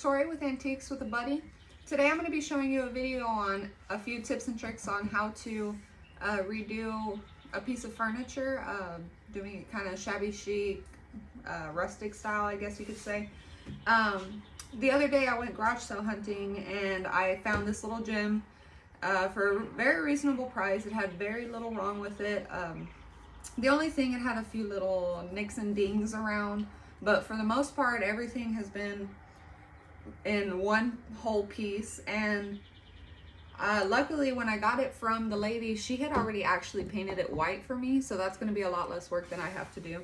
Tori with Antiques with a Buddy. Today I'm going to be showing you a video on a few tips and tricks on how to redo a piece of furniture, doing it kind of shabby chic, rustic style, I guess you could say. The other day I went garage sale hunting and I found this little gem for a very reasonable price. It had very little wrong with it. The only thing, it had a few little nicks and dings around, but for the most part everything has been in one whole piece. And luckily when I got it from the lady, she had already actually painted it white for me, so that's going to be a lot less work than I have to do.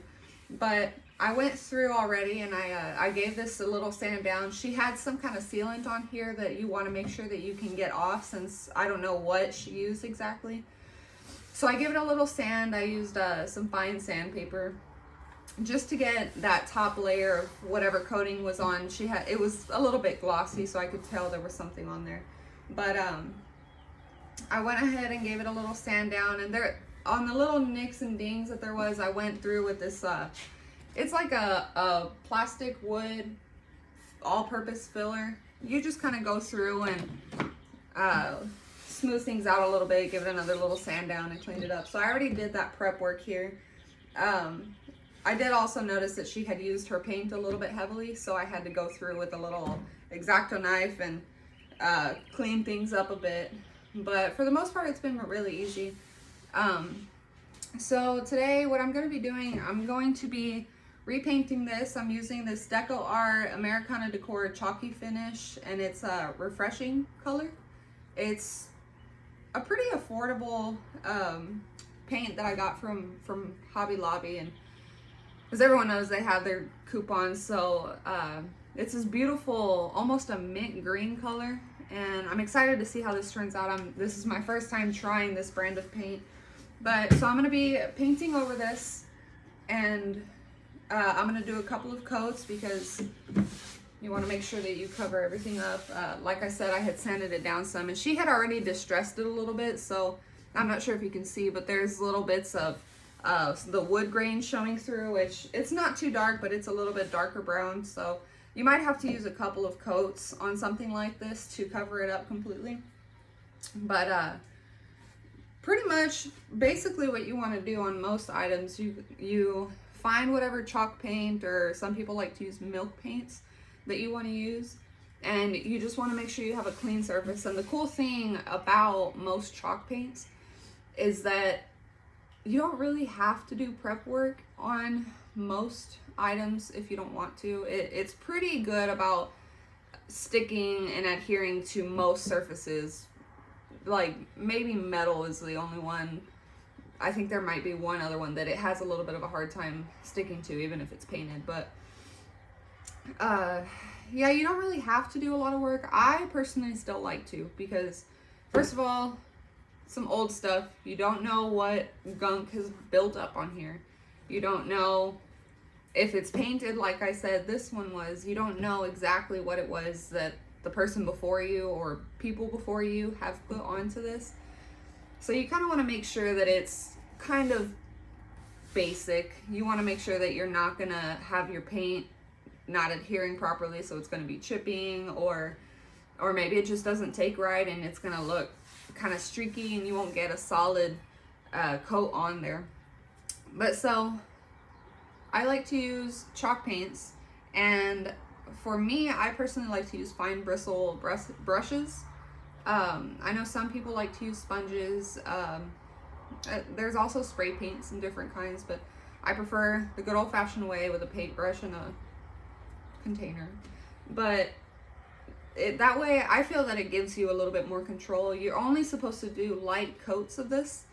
But I went through already and I gave this a little sand down. She had some kind of sealant on here that you want to make sure that you can get off, since I don't know what she used exactly. So I gave it a little sand. I used some fine sandpaper just to get that top layer of whatever coating was on. It was a little bit glossy, so I could tell there was something on there. But I went ahead and gave it a little sand down, and there on the little nicks and dings that there was, I went through with this it's like a plastic wood all-purpose filler. You just kind of go through and smooth things out a little bit, give it another little sand down and clean it up. So I already did that prep work here. I did also notice that she had used her paint a little bit heavily, so I had to go through with a little X-Acto knife and clean things up a bit. But for the most part, it's been really easy. So today what I'm going to be doing, I'm going to be repainting this. I'm using this Deco Art Americana Decor Chalky Finish, and it's a refreshing color. It's a pretty affordable paint that I got from Hobby Lobby, and as everyone knows, they have their coupons. So it's this beautiful, almost a mint green color, and I'm excited to see how this turns out. This is my first time trying this brand of paint. But so I'm going to be painting over this, and I'm going to do a couple of coats because you want to make sure that you cover everything up. Like I said, I had sanded it down some, and she had already distressed it a little bit, so I'm not sure if you can see, but there's little bits of the wood grain showing through, which it's not too dark, but it's a little bit darker brown. So you might have to use a couple of coats on something like this to cover it up completely. But pretty much basically what you want to do on most items, you find whatever chalk paint, or some people like to use milk paints, that you want to use, and you just want to make sure you have a clean surface. And the cool thing about most chalk paints is that you don't really have to do prep work on most items if you don't want to. It's pretty good about sticking and adhering to most surfaces. Like maybe metal is the only one. I think there might be one other one that it has a little bit of a hard time sticking to, even if it's painted. But yeah, you don't really have to do a lot of work. I personally still like to, because first of all, some old stuff, you don't know what gunk has built up on here. You don't know if it's painted. Like I said, this one was, you don't know exactly what it was that the person before you or people before you have put onto this. So you kind of want to make sure that it's kind of basic. You want to make sure that you're not going to have your paint not adhering properly, so it's going to be chipping, or maybe it just doesn't take right and it's going to look kind of streaky and you won't get a solid coat on there. But so I like to use chalk paints, and for me, I personally like to use fine bristle brushes. I know some people like to use sponges. There's also spray paints in different kinds, but I prefer the good old-fashioned way with a paintbrush and a container. But that way I feel that it gives you a little bit more control. You're only supposed to do light coats of this.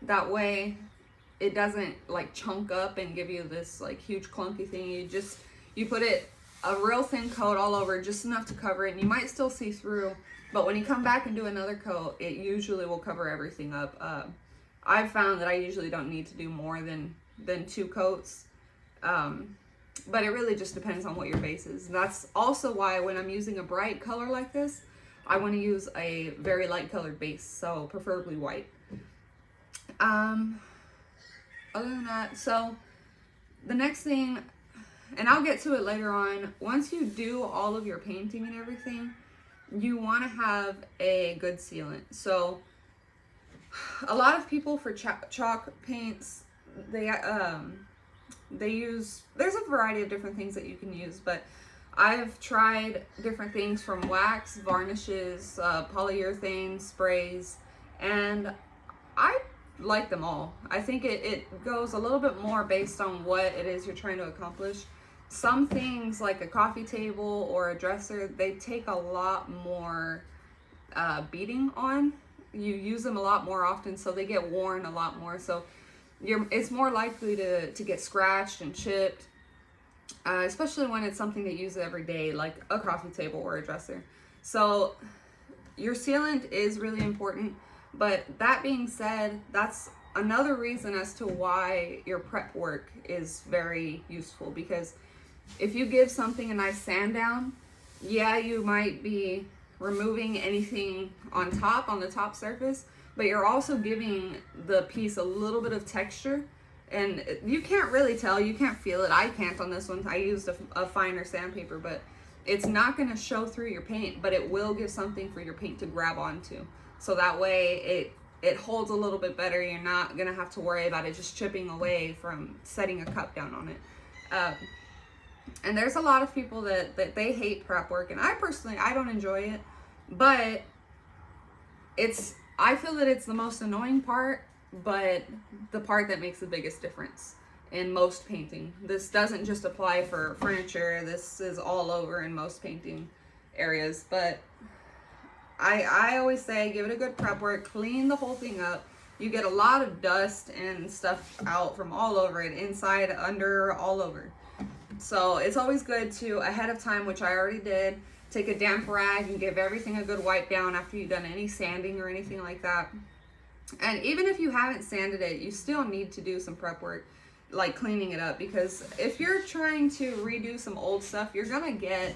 That way it doesn't like chunk up and give you this like huge clunky thing. You put it a real thin coat all over, just enough to cover it, and you might still see through, but when you come back and do another coat, it usually will cover everything up. I've found that I usually don't need to do more than 2 coats. But it really just depends on what your base is. And that's also why when I'm using a bright color like this, I want to use a very light colored base, so preferably white. Other than that, so the next thing and I'll get to it later on, once you do all of your painting and everything, you want to have a good sealant. So a lot of people for chalk paints, they use, there's a variety of different things that you can use, but I've tried different things from wax, varnishes, polyurethane sprays, and I like them all. I think it goes a little bit more based on what it is you're trying to accomplish. Some things like a coffee table or a dresser, they take a lot more beating on. You use them a lot more often, so they get worn a lot more. So it's more likely to get scratched and chipped, especially when it's something that you use every day, like a coffee table or a dresser. So your sealant is really important. But that being said, that's another reason as to why your prep work is very useful, because if you give something a nice sand down, yeah, you might be removing anything on the top surface, but you're also giving the piece a little bit of texture, and you can't really tell, you can't feel it. I can't on this one. I used a finer sandpaper, but it's not going to show through your paint, but it will give something for your paint to grab onto. So that way it holds a little bit better. You're not going to have to worry about it just chipping away from setting a cup down on it. And there's a lot of people that they hate prep work, and I personally, I don't enjoy it, but I feel that it's the most annoying part, but the part that makes the biggest difference in most painting. This doesn't just apply for furniture. This is all over in most painting areas, but I always say give it a good prep work, clean the whole thing up. You get a lot of dust and stuff out from all over it, inside, under, all over. So it's always good to, ahead of time, which I already did, take a damp rag and give everything a good wipe down after you've done any sanding or anything like that. And even if you haven't sanded it, you still need to do some prep work, like cleaning it up, because if you're trying to redo some old stuff, you're gonna get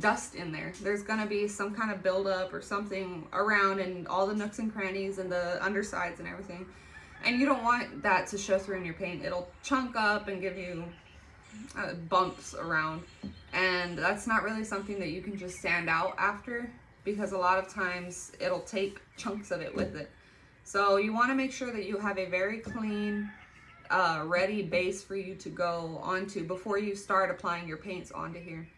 dust in there. There's gonna be some kind of buildup or something around in all the nooks and crannies and the undersides and everything, and you don't want that to show through in your paint. It'll chunk up and give you bumps around, and that's not really something that you can just sand out after, because a lot of times it'll take chunks of it with it. So you want to make sure that you have a very clean, ready base for you to go onto before you start applying your paints onto here.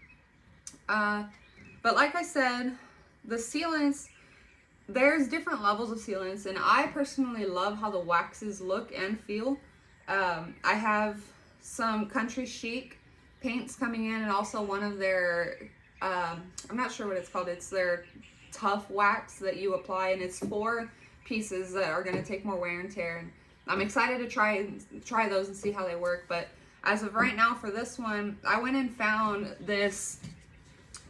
But like I said, the sealants, there's different levels of sealants, and I personally love how the waxes look and feel. I have some Country Chic paints coming in, and also one of their, I'm not sure what it's called, it's their tough wax that you apply, and it's 4 pieces that are going to take more wear and tear. And I'm excited to try those and see how they work. But as of right now for this one, I went and found this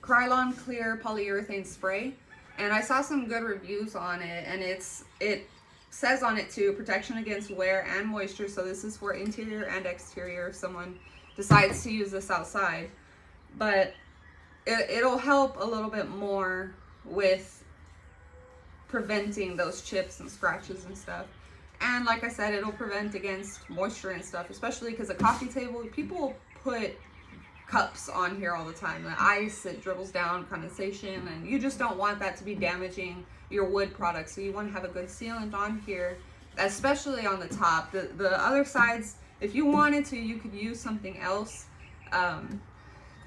Krylon Clear polyurethane spray, and I saw some good reviews on it, and it says on it too, protection against wear and moisture. So this is for interior and exterior if someone decides to use this outside, but it'll help a little bit more with preventing those chips and scratches and stuff. And like I said, it'll prevent against moisture and stuff, especially because a coffee table, people put cups on here all the time. The ice, it dribbles down, condensation, and you just don't want that to be damaging your wood products. So you want to have a good sealant on here, especially on the top. The other sides, if you wanted to, you could use something else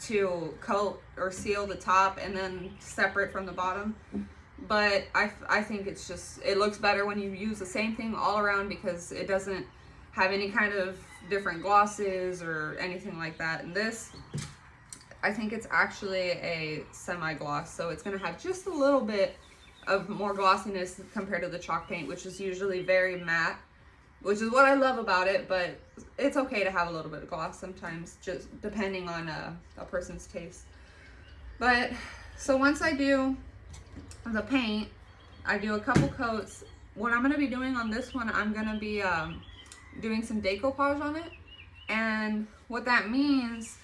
to coat or seal the top and then separate from the bottom. But I think it's just, it looks better when you use the same thing all around, because it doesn't have any kind of different glosses or anything like that. And this, I think it's actually a semi-gloss, so it's going to have just a little bit of more glossiness compared to the chalk paint, which is usually very matte, which is what I love about it. But it's okay to have a little bit of gloss sometimes, just depending on a person's taste. But so once I do the paint, I do a couple coats. What I'm going to be doing on this one, I'm going to be doing some decoupage on it. And what that means,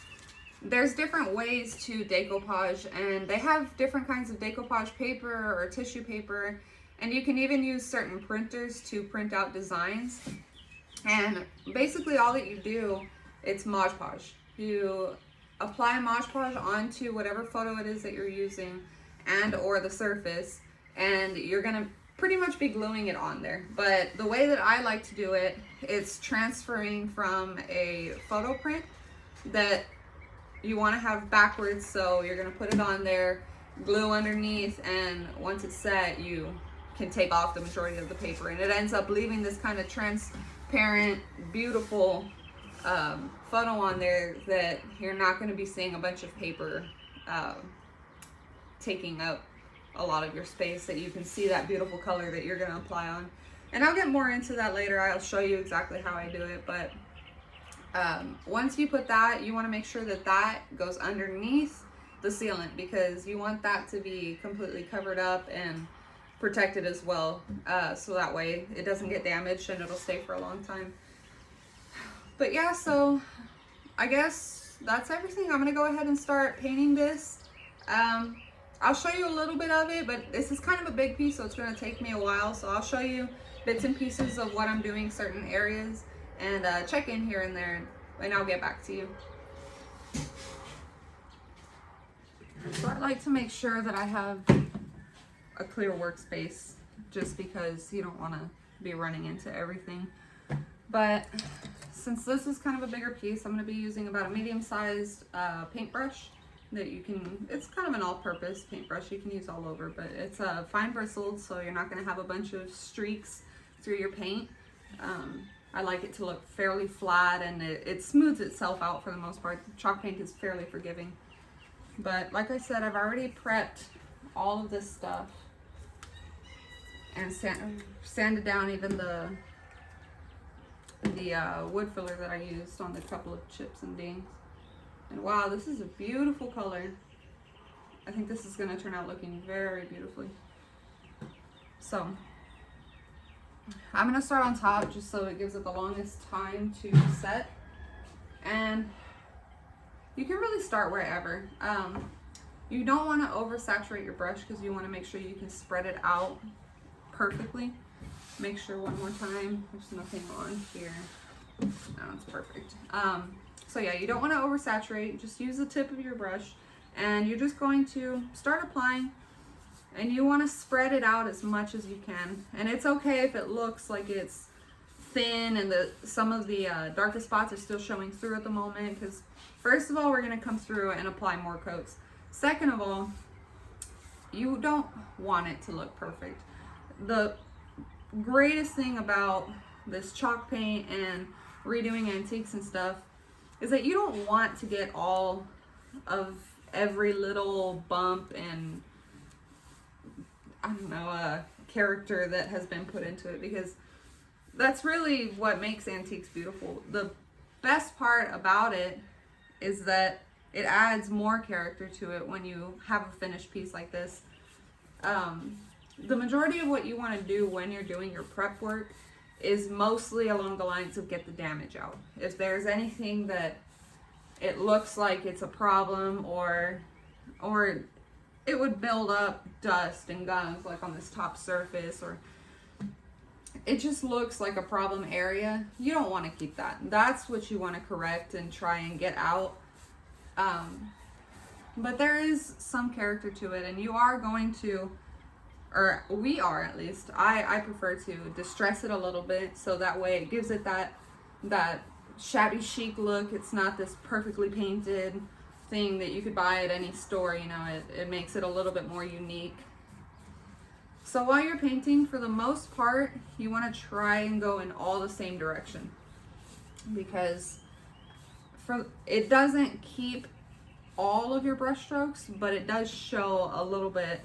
there's different ways to decoupage, and they have different kinds of decoupage paper or tissue paper, and you can even use certain printers to print out designs. And basically all that you do, it's Modge Podge. You apply Modge Podge onto whatever photo it is that you're using and or the surface, and you're gonna pretty much be gluing it on there. But the way that I like to do it, it's transferring from a photo print that you want to have backwards, so you're gonna put it on there, glue underneath, and once it's set, you can take off the majority of the paper, and it ends up leaving this kind of transparent, beautiful photo on there that you're not going to be seeing a bunch of paper taking up a lot of your space, that you can see that beautiful color that you're going to apply on. And I'll get more into that later. I'll show you exactly how I do it, but once you put that, you want to make sure that that goes underneath the sealant, because you want that to be completely covered up and protected as well, so that way it doesn't get damaged and it'll stay for a long time. But yeah, so I guess that's everything. I'm gonna go ahead and start painting this. I'll show you a little bit of it, but this is kind of a big piece, so it's gonna take me a while. So I'll show you bits and pieces of what I'm doing, certain areas, and check in here and there, and I'll get back to you. So I like to make sure that I have a clear workspace, just because you don't want to be running into everything. But since this is kind of a bigger piece, I'm going to be using about a medium-sized paintbrush that you can, it's kind of an all-purpose paintbrush you can use all over, but it's fine bristled, so you're not going to have a bunch of streaks through your paint. I like it to look fairly flat, and it smooths itself out for the most part. Chalk paint is fairly forgiving. But like I said, I've already prepped all of this stuff and sanded down even the wood filler that I used on the couple of chips and dings. And wow, this is a beautiful color. I think this is going to turn out looking very beautifully. So I'm going to start on top just so it gives it the longest time to set. And you can really start wherever. You don't want to oversaturate your brush, because you want to make sure you can spread it out perfectly. Make sure one more time, there's nothing on here. No, it's perfect. So yeah, you don't want to oversaturate. Just use the tip of your brush, and you're just going to start applying, and you want to spread it out as much as you can. And it's okay if it looks like it's thin and some of the darker spots are still showing through at the moment, because first of all, we're going to come through and apply more coats. Second of all, you don't want it to look perfect. The greatest thing about this chalk paint and redoing antiques and stuff is that you don't want to get all of every little bump and, I don't know, character that has been put into it, because that's really what makes antiques beautiful. The best part about it is that it adds more character to it when you have a finished piece like this. The majority of what you want to do when you're doing your prep work is mostly along the lines of get the damage out. If there's anything that it looks like it's a problem, or it would build up dust and gunk like on this top surface, or it just looks like a problem area, you don't want to keep that. That's what you want to correct and try and get out. But there is some character to it, and you are going to, or we are at least, I prefer to distress it a little bit, so that way it gives it that shabby chic look. It's not this perfectly painted thing that you could buy at any store, you know. It makes it a little bit more unique. So while you're painting, for the most part, you want to try and go in all the same direction, because it doesn't keep all of your brush strokes, but it does show a little bit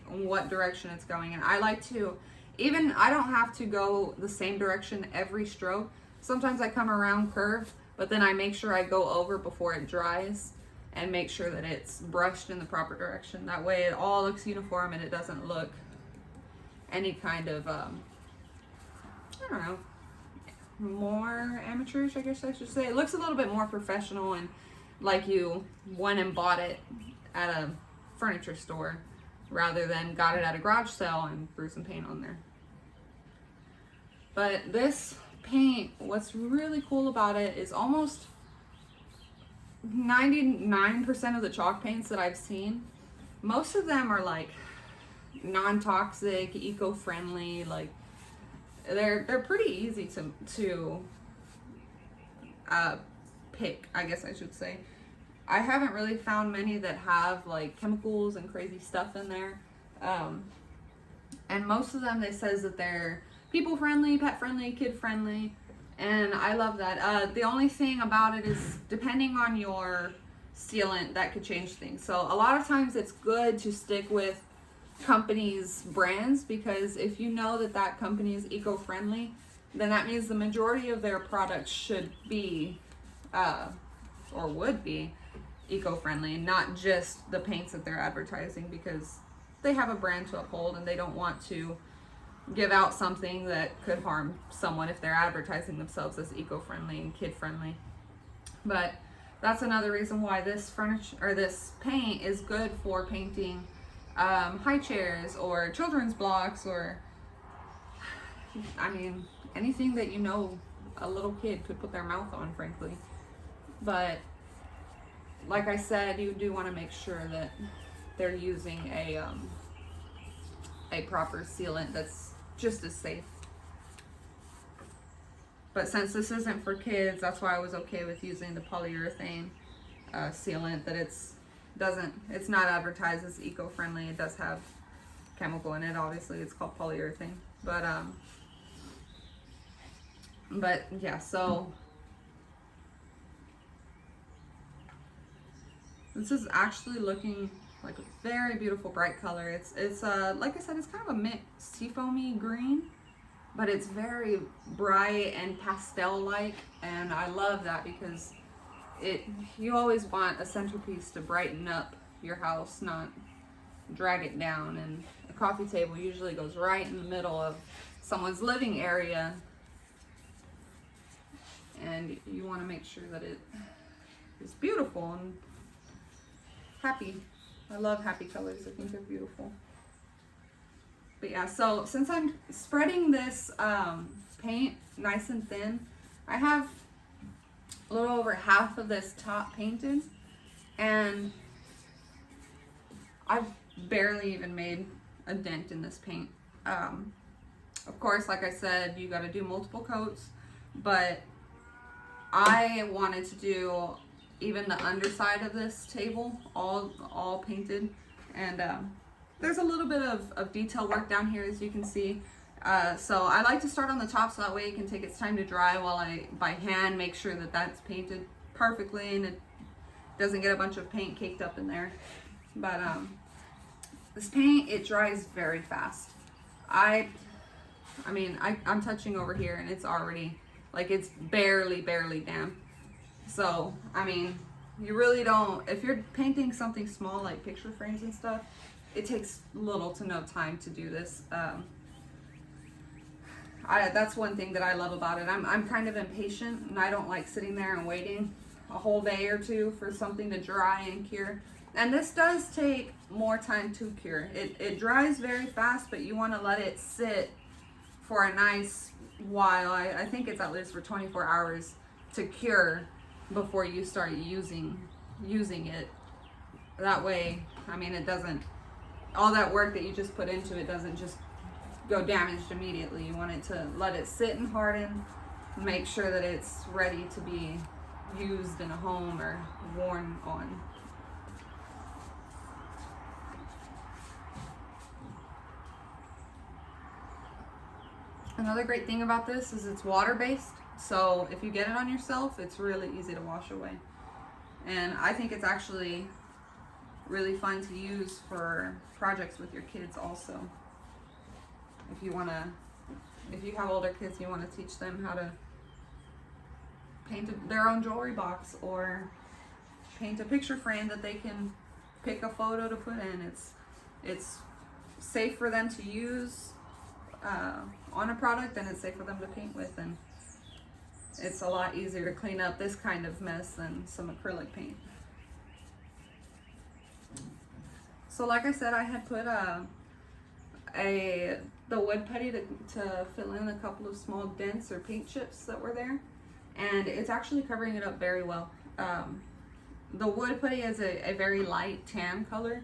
what direction it's going in. I like to, I don't have to go the same direction every stroke. Sometimes I come around curved, but then I make sure I go over before it dries and make sure that it's brushed in the proper direction. That way it all looks uniform and it doesn't look any kind of, I don't know, more amateurish, I guess I should say. It looks a little bit more professional and like you went and bought it at a furniture store rather than got it at a garage sale and threw some paint on there. But this paint, what's really cool about it is almost 99% of the chalk paints that I've seen, most of them are like non-toxic, eco-friendly. Like they're pretty easy to pick, I guess I should say. I haven't really found many that have like chemicals and crazy stuff in there. And most of them, they says that they're people friendly, pet friendly, kid friendly, and I love that. The only thing about it is depending on your sealant, that could change things. So a lot of times it's good to stick with companies' brands, because if you know that that company is eco-friendly, then that means the majority of their products should be or would be eco-friendly, and not just the paints that they're advertising, because they have a brand to uphold and they don't want to give out something that could harm someone if they're advertising themselves as eco-friendly and kid-friendly. But that's another reason why this furniture or this paint is good for painting high chairs or children's blocks, or I mean anything that you know a little kid could put their mouth on, frankly. But like I said, you do want to make sure that they're using a proper sealant that's just as safe. But since this isn't for kids, that's why I was okay with using the polyurethane sealant. That it's not advertised as eco-friendly. It does have chemical in it. Obviously, it's called polyurethane. But yeah, so this is actually looking like a very beautiful bright color. It's like I said, it's kind of a mint seafoamy green, but it's very bright and pastel-like, and I love that because you always want a centerpiece to brighten up your house, not drag it down. And a coffee table usually goes right in the middle of someone's living area, and you want to make sure that it is beautiful and happy. I love happy colors. I think they're beautiful. But yeah, so since I'm spreading this paint nice and thin, I have a little over half of this top painted, and I've barely even made a dent in this paint. Of course, like I said, you got to do multiple coats, but I wanted to do even the underside of this table all painted, and there's a little bit of detail work down here, as you can see. So I like to start on the top so that way it can take its time to dry while I by hand make sure that that's painted perfectly and it doesn't get a bunch of paint caked up in there. But this paint, it dries very fast. I mean I'm touching over here and it's already like it's barely damp. So, I mean, you really don't, if you're painting something small like picture frames and stuff, it takes little to no time to do this. That's one thing that I love about it. I'm kind of impatient, and I don't like sitting there and waiting a whole day or two for something to dry and cure. And this does take more time to cure. It dries very fast, but you want to let it sit for a nice while. I think it's at least for 24 hours to cure before you start using it. That way, I mean, it doesn't, all that work that you just put into it doesn't just go damaged immediately. You want it to let it sit and harden, make sure that it's ready to be used in a home or worn on. Another great thing about this is it's water-based, so if you get it on yourself, it's really easy to wash away. And I think it's actually really fun to use for projects with your kids also. If you have older kids, you want to teach them how to paint their own jewelry box or paint a picture frame that they can pick a photo to put in. It's safe for them to use on a product, and it's safe for them to paint with, and it's a lot easier to clean up this kind of mess than some acrylic paint. So like I said, I had put the wood putty to fill in a couple of small dents or paint chips that were there, and it's actually covering it up very well. the wood putty is a very light tan color,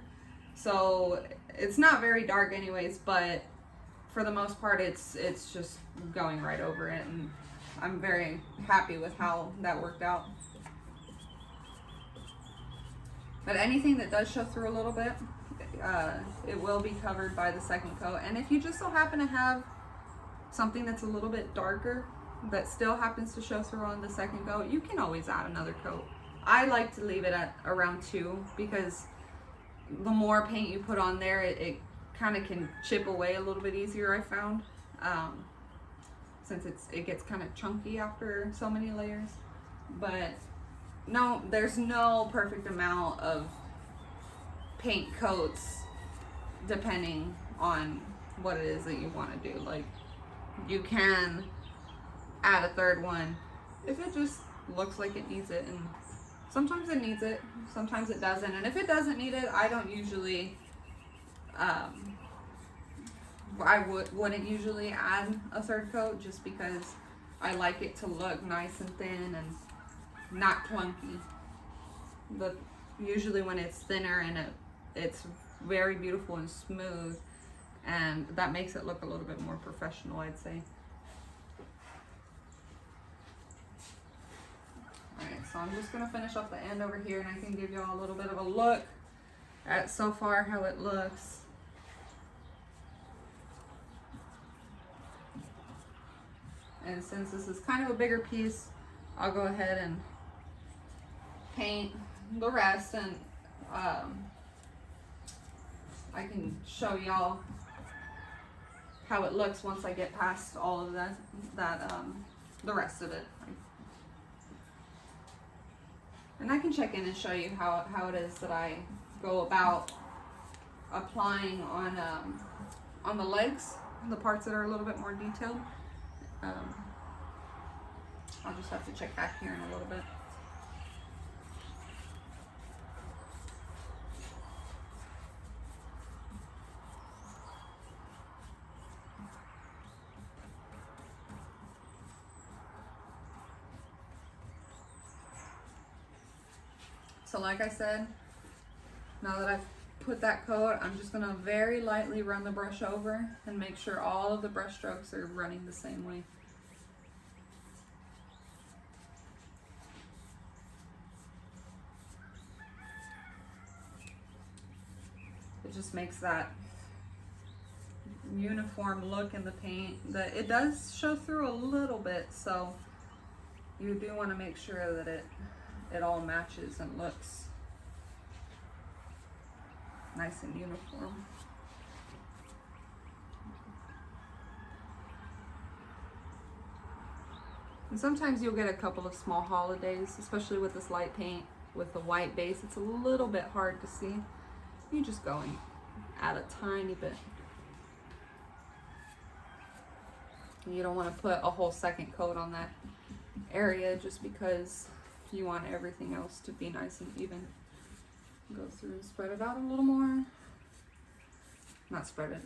so it's not very dark anyways, but for the most part it's just going right over it, and I'm very happy with how that worked out. But anything that does show through a little bit, it will be covered by the second coat. And if you just so happen to have something that's a little bit darker that still happens to show through on the second coat, you can always add another coat. I like to leave it at around 2, because the more paint you put on there, it kind of can chip away a little bit easier, I found, since it gets kind of chunky after so many layers. But no, there's no perfect amount of paint coats depending on what it is that you want to do. Like, you can add a third one if it just looks like it needs it, and sometimes it needs it, sometimes it doesn't. And if it doesn't need it, I don't usually wouldn't usually add a third coat, just because I like it to look nice and thin and not clunky. But usually when it's thinner and it's very beautiful and smooth, and that makes it look a little bit more professional, I'd say. Alright, so I'm just going to finish up the end over here, and I can give y'all a little bit of a look at so far how it looks. And since this is kind of a bigger piece, I'll go ahead and paint the rest, and I can show y'all how it looks once I get past all of the rest of it. And I can check in and show you how it is that I go about applying on the legs, the parts that are a little bit more detailed. I'll just have to check back here in a little bit. So like I said, now that I've put that coat, I'm just going to very lightly run the brush over and make sure all of the brush strokes are running the same way. It just makes that uniform look in the paint. It does show through a little bit, so you do want to make sure that it all matches and looks nice and uniform. And sometimes you'll get a couple of small holidays, especially with this light paint with the white base. It's a little bit hard to see. You just go and add a tiny bit. You don't want to put a whole second coat on that area just because you want everything else to be nice and even. Go through and spread it out a little more. Not spread it,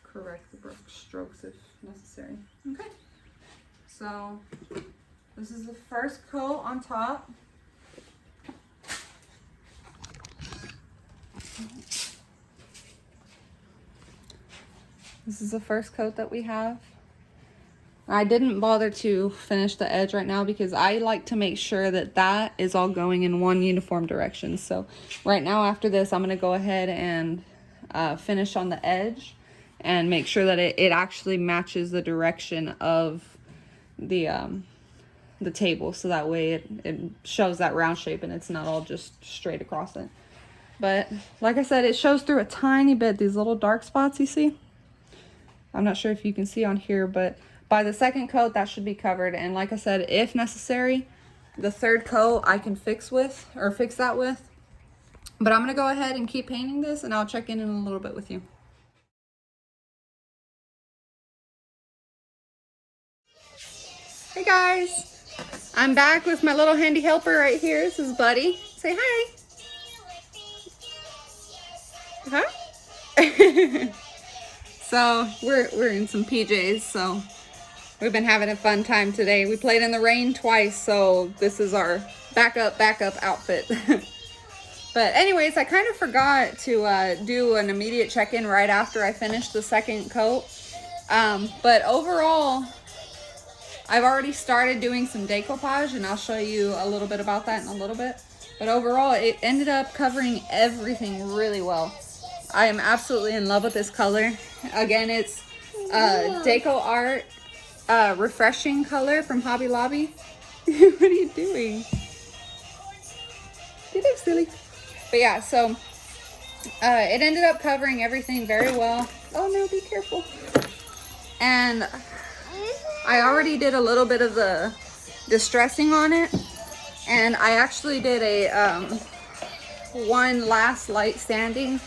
correct the brush strokes if necessary. Okay, so this is the first coat on top. This is the first coat that we have. I didn't bother to finish the edge right now because I like to make sure that that is all going in one uniform direction. So right now after this, I'm going to go ahead and finish on the edge and make sure that it actually matches the direction of the table. So that way it shows that round shape and it's not all just straight across it. But like I said, it shows through a tiny bit, these little dark spots you see. I'm not sure if you can see on here, but by the second coat, that should be covered. And like I said, if necessary, the third coat I can fix that with. But I'm going to go ahead and keep painting this, and I'll check in a little bit with you. Hey guys, I'm back with my little handy helper right here. This is Buddy. Say hi. Huh? So we're in some PJs, so We've been having a fun time today. We played in the rain twice, so this is our backup outfit. But anyways, I kind of forgot to do an immediate check-in right after I finished the second coat. But overall, I've already started doing some decoupage, and I'll show you a little bit about that in a little bit. But overall, it ended up covering everything really well. I am absolutely in love with this color. Again, it's Deco Art Refreshing color from Hobby Lobby. What are you doing? You look silly. But yeah, so it ended up covering everything very well. Oh no, be careful. And I already did a little bit of the distressing on it. And I actually did a one last light sanding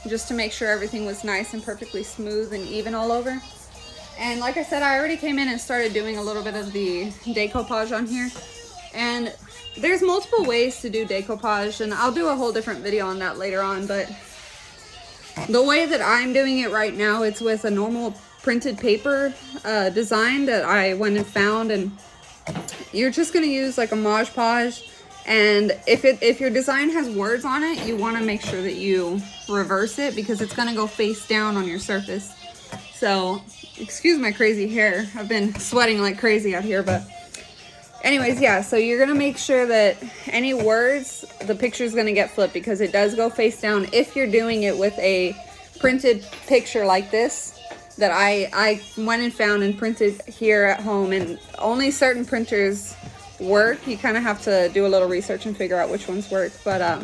just to make sure everything was nice and perfectly smooth and even all over. And like I said, I already came in and started doing a little bit of the decoupage on here. And there's multiple ways to do decoupage, and I'll do a whole different video on that later on. But the way that I'm doing it right now, it's with a normal printed paper design that I went and found. And you're just going to use like a Modge Podge. And if your design has words on it, you want to make sure that you reverse it, because it's going to go face down on your surface. So, excuse my crazy hair. I've been sweating like crazy out here, but anyways, yeah, so you're going to make sure that any words, the picture is going to get flipped, because it does go face down if you're doing it with a printed picture like this that I went and found and printed here at home. And only certain printers work. You kind of have to do a little research and figure out which ones work. But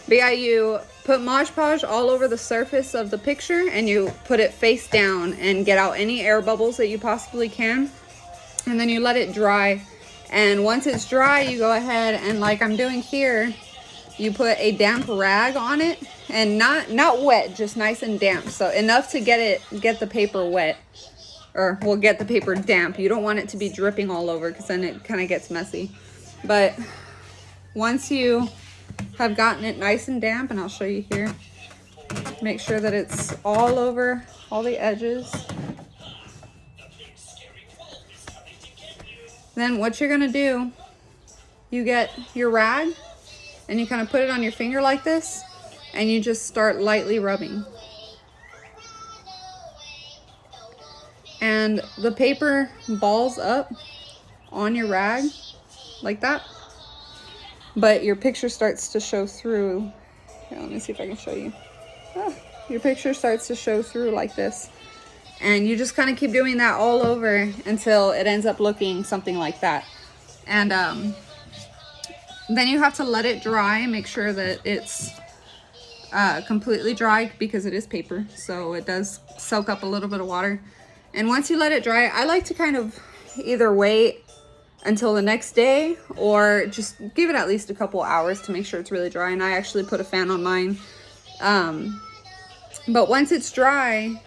yeah, you put Modge Podge all over the surface of the picture, and you put it face down and get out any air bubbles that you possibly can. And then you let it dry. And once it's dry, you go ahead and, like I'm doing here, you put a damp rag on it, and not wet, just nice and damp. So enough to get the paper wet, or we'll get the paper damp. You don't want it to be dripping all over, because then it kind of gets messy. But once you have gotten it nice and damp, and I'll show you here, make sure that it's all over all the edges. Then what you're gonna do, you get your rag and you kind of put it on your finger like this, and you just start lightly rubbing. And the paper balls up on your rag like that, but your picture starts to show through. Here, let me see if I can show you. Your picture starts to show through like this. And you just kind of keep doing that all over until it ends up looking something like that. And then you have to let it dry. Make sure that it's completely dry, because it is paper, so it does soak up a little bit of water. And once you let it dry, I like to kind of either wait until the next day, or just give it at least a couple hours to make sure it's really dry. And I actually put a fan on mine. But once it's dry,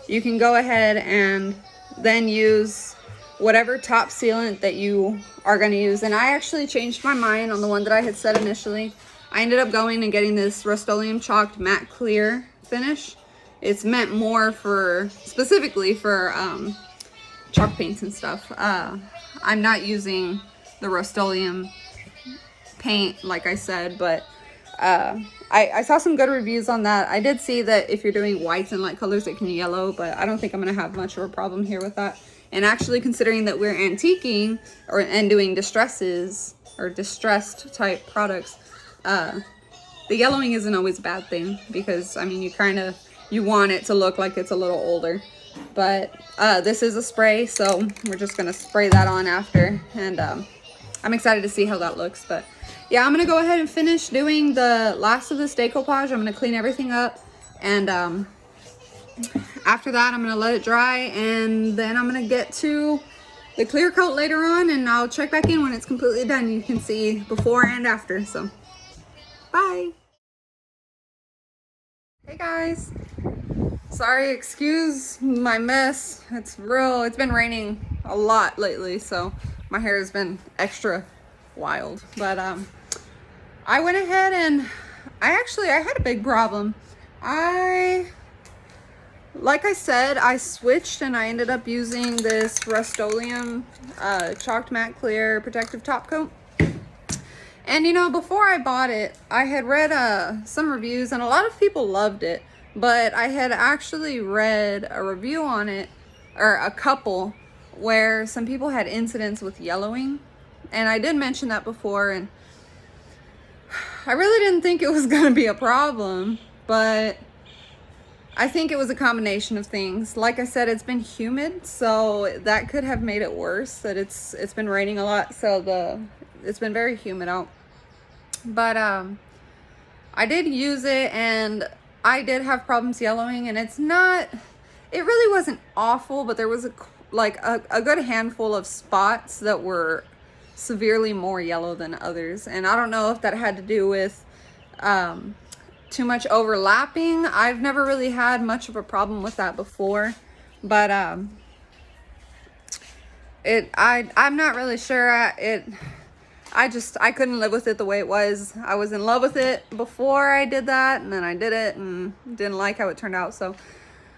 you can go ahead and then use whatever top sealant that you are going to use. And I actually changed my mind on the one that I had said initially. I ended up going and getting this Rust-Oleum Chalked Matte Clear finish. It's meant more for, specifically for chalk paints and stuff. I'm not using the Rust-Oleum paint, like I said, but I saw some good reviews on that. I did see that if you're doing whites and light colors, it can yellow, but I don't think I'm going to have much of a problem here with that. And actually, considering that we're antiquing and doing distresses or distressed type products, the yellowing isn't always a bad thing, because, I mean, you want it to look like it's a little older. But this is a spray, so we're just going to spray that on after. And I'm excited to see how that looks. But yeah, I'm going to go ahead and finish doing the last of this decoupage. I'm going to clean everything up. And after that, I'm going to let it dry. And then I'm going to get to the clear coat later on. And I'll check back in when it's completely done. You can see before and after. So, bye. Hey guys. Sorry, excuse my mess. It's been raining a lot lately, so my hair has been extra wild. But I went ahead and I had a big problem. I like I said, I switched and I ended up using this Rust-Oleum Chalked Matte Clear Protective Top Coat. And you know, before I bought it, I had read some reviews and a lot of people loved it. But I had actually read a review on it, or a couple, where some people had incidents with yellowing. And I did mention that before, and I really didn't think it was going to be a problem, but I think it was a combination of things. Like I said, it's been humid, so that could have made it worse. That it's been raining a lot, so it's been very humid out. But I did use it, and I did have problems yellowing, and it really wasn't awful, but there was a good handful of spots that were severely more yellow than others. And I don't know if that had to do with too much overlapping. I've never really had much of a problem with that before, but I'm not really sure. I couldn't live with it the way it was. I was in love with it before I did that, and then I did it and didn't like how it turned out. So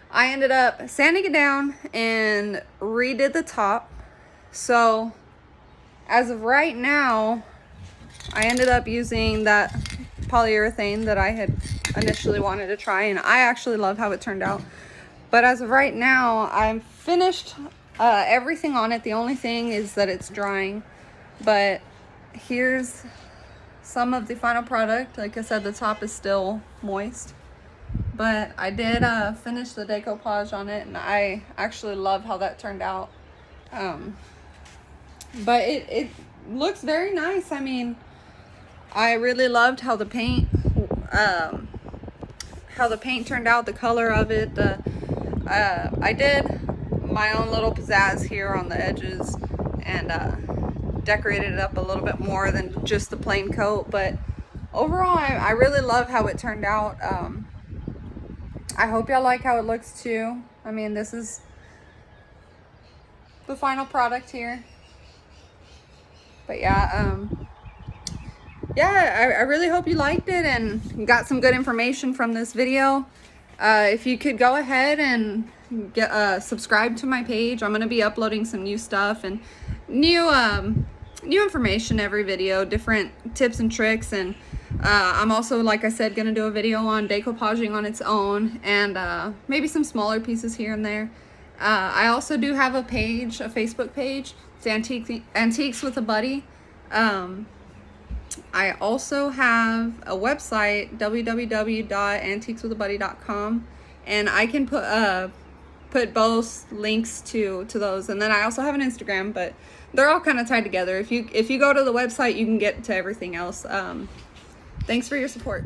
I ended up sanding it down and redid the top. So as of right now, I ended up using that polyurethane that I had initially wanted to try, and I actually love how it turned out. But as of right now, I've finished everything on it. The only thing is that it's drying. But here's some of the final product. Like I said, the top is still moist, but I did finish the decoupage on it, and I actually love how that turned out. But it looks very nice. I mean, I really loved how the paint turned out, the color of it. I did my own little pizzazz here on the edges, and decorated it up a little bit more than just the plain coat. But overall, I really love how it turned out. I hope y'all like how it looks too. I mean, this is the final product here. But yeah, I really hope you liked it and got some good information from this video. If you could go ahead and subscribe to my page. I'm going to be uploading some new stuff and new information every video, different tips and tricks. And I'm also, like I said, going to do a video on decoupaging on its own, and maybe some smaller pieces here and there. I also do have a page, a Facebook page. It's Antiques with a Buddy. I also have a website, www.antiqueswithabuddy.com, and I can put both links to those. And then I also have an Instagram, but they're all kind of tied together. If you go to the website, you can get to everything else. Thanks for your support.